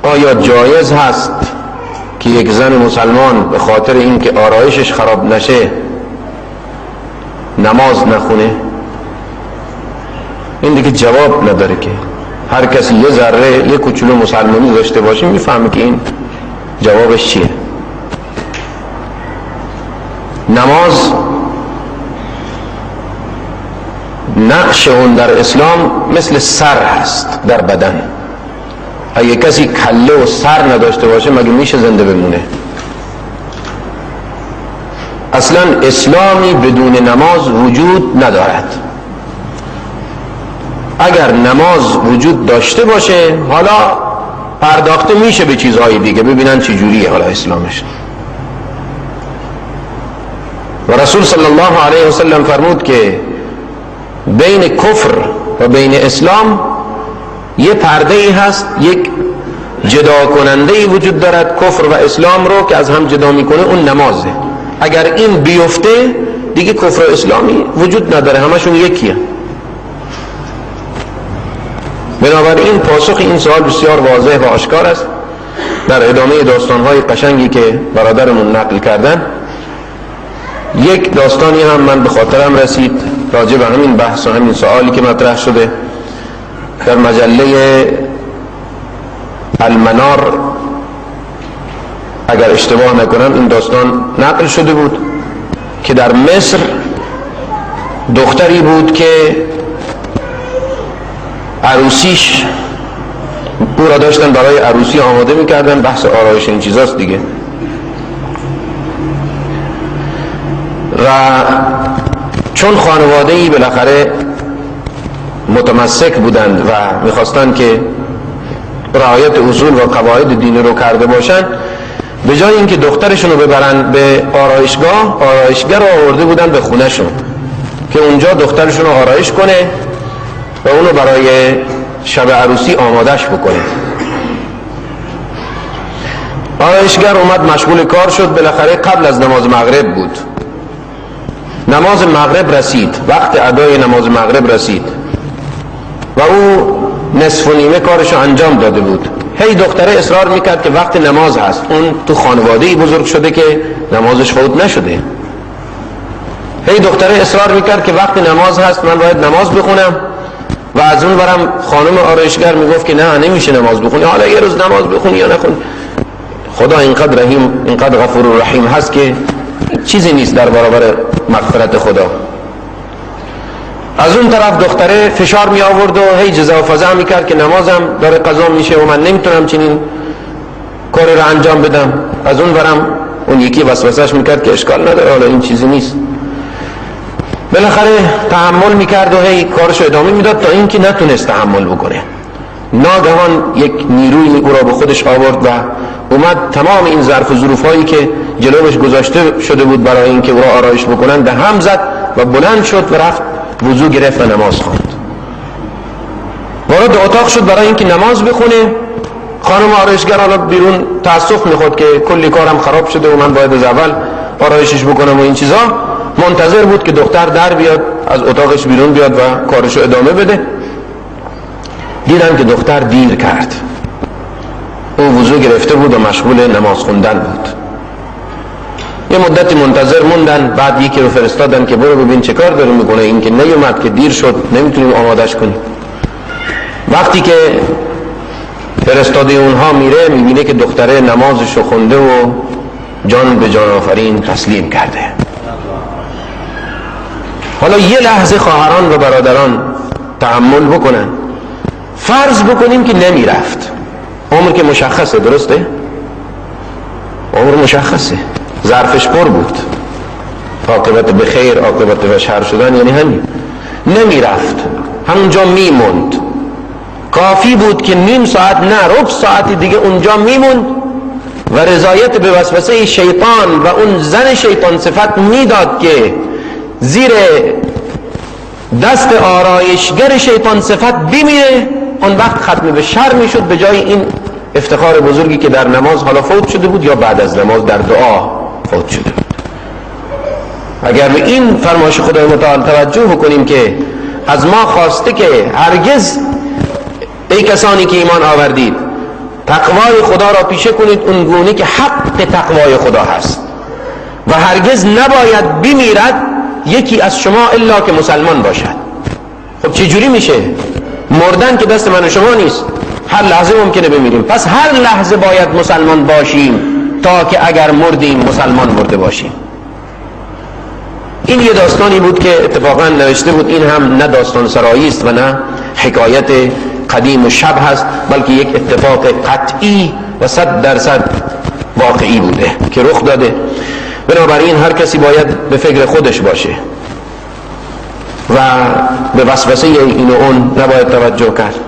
آیا جایز هست که یک زن مسلمان به خاطر اینکه آرایشش خراب نشه نماز نخونه؟ این دیگه جواب نداره که هر کسی یه ذره یه کوچولو مسلمانی داشته باشه میفهمه که این جوابش چیه. نماز نقش اون در اسلام مثل سر هست در بدن. اگه کسی کله و سر نداشته باشه مگه میشه زنده بمونه؟ اصلا اسلامی بدون نماز وجود ندارد. اگر نماز وجود داشته باشه حالا پرداخته میشه به چیزهای دیگه، ببینن چی جوریه حالا اسلامش. و رسول صلی الله علیه وسلم فرمود که بین کفر و بین اسلام یه پرده ای هست، یک جدا کننده ای وجود دارد کفر و اسلام رو که از هم جدا میکنه، اون نمازه. اگر این بیفته دیگه کفر و اسلامی وجود نداره، همشون یکیه. بنابراین پاسخ این سوال بسیار واضح و آشکار است در ادامه داستانهای قشنگی که برادرمون نقل کردن. یک داستانی هم من به خاطرم رسید راجع به همین بحث و همین سوالی که مطرح شده. در مجله المنار اگر اشتباه نکنم این داستان نقل شده بود که در مصر دختری بود که عروسیش او را داشتن برای عروسی آماده میکردن، بحث آرایش این چیزاست دیگه، و چون خانواده‌ای بالاخره متمسک بودند و میخواستند که رعایت اصول و قواعد دینی رو کرده باشند، به جای اینکه دخترشون رو ببرن به آرایشگاه، آرایشگر رو آورده بودن به خونهشون که اونجا دخترشون رو آرایش کنه و اونو برای شب عروسی آمادش بکنه. آرایشگر اومد مشغول کار شد، بالاخره قبل از نماز مغرب بود. نماز مغرب رسید، وقت ادای نماز مغرب رسید و او نصف و نیمه کارشو انجام داده بود. هی دختره اصرار میکرد که وقت نماز هست. اون تو خانواده‌ای بزرگ شده که نمازش فوت نشده. هی دختره اصرار میکرد که وقت نماز هست، من باید نماز بخونم. و از اون برم خانم آرایشگر میگفت که نه نمیشه نماز بخونی، حالا یه روز نماز بخونی یا نخونی. خدا اینقدر رحیم، اینقدر غفور و رحیم هست که چیزی نیست در برابر مغفرت خدا. از اون طرف دختره فشار می آورد و هی جزا و فضا می کرد که نمازم داره قضا میشه و من نمیتونم چنین کاری رو انجام بدم. از اون برم اون یکی وسوسهش میکرد که اشکال نداره، حالا این چیزی نیست. بالاخره تحمل میکرد و هی کارشو ادامه میداد تا اینکه نتونست تحمل بکنه. ناگهان یک نیروی او را به خودش آورد و اومد تمام این ظرف و ظروف هایی که جلوش گذاشته شده بود برای اینکه او را آرایش بکنن به هم زد و بلند شد و رفت وضو گرفت و نماز خواند. وارد اتاق شد برای اینکه نماز بخونه. خانم آرایشگر حالا بیرون تاسف میخورد که کلی کارم خراب شده و من باید از اول آرایشش بکنم و این چیزا. منتظر بود که دختر در بیاد، از اتاقش بیرون بیاد و کارشو ادامه بده. دیدن که دختر دیر کرد. او وضو گرفته بود و مشغول نماز خوندن بود. یه مدتی منتظر موندن، بعد یکی رو فرستادن که برو ببین چه کار داره میکنه، این که نیومد که دیر شد نمیتونیم آمادش کنیم. وقتی که فرستاده اونها میره میبینه که دختره نمازشو خونده و جان به جان آفرین تسلیم کرده. حالا یه لحظه خواهران و برادران تحمل بکنن. فرض بکنیم که نمیرفت، عمر که مشخصه، درسته؟ عمر مشخصه، ظرفش پر بود، عاقبت به خیر عاقبت به شر شدن یعنی همین. نمیرفت، همونجا میموند. کافی بود که نیم ساعت نه ربع ساعت دیگه اونجا میموند و رضایت به وسوسه شیطان و اون زن شیطان صفت میداد که زیر دست آرایشگر شیطان صفت بمیره. اون وقت ختم به شر میشد به جای این افتخار بزرگی که در نماز حالا فوت شده بود یا بعد از نماز در دعا فوت شده بود. اگر به این فرمایش خدای متعال توجه بکنیم که از ما خواسته که هرگز ای کسانی که ایمان آوردید تقوای خدا را پیشه کنید اون گونه که حق تقوای خدا هست و هرگز نباید بمیرد یکی از شما الا که مسلمان باشد. خب چه جوری میشه؟ مردن که دست من و شما نیست، هر لحظه ممکنه بمیریم، پس هر لحظه باید مسلمان باشیم تا که اگر مردیم مسلمان مرده باشیم. این یه داستانی بود که اتفاقا نوشته بود، این هم نه داستان سرایی است و نه حکایت قدیم و شب هست، بلکه یک اتفاق قطعی و 100% واقعی بوده که رخ داده. بنابراین هر کسی باید به فکر خودش باشه و به وسوسه این و اون نباید توجه کرد.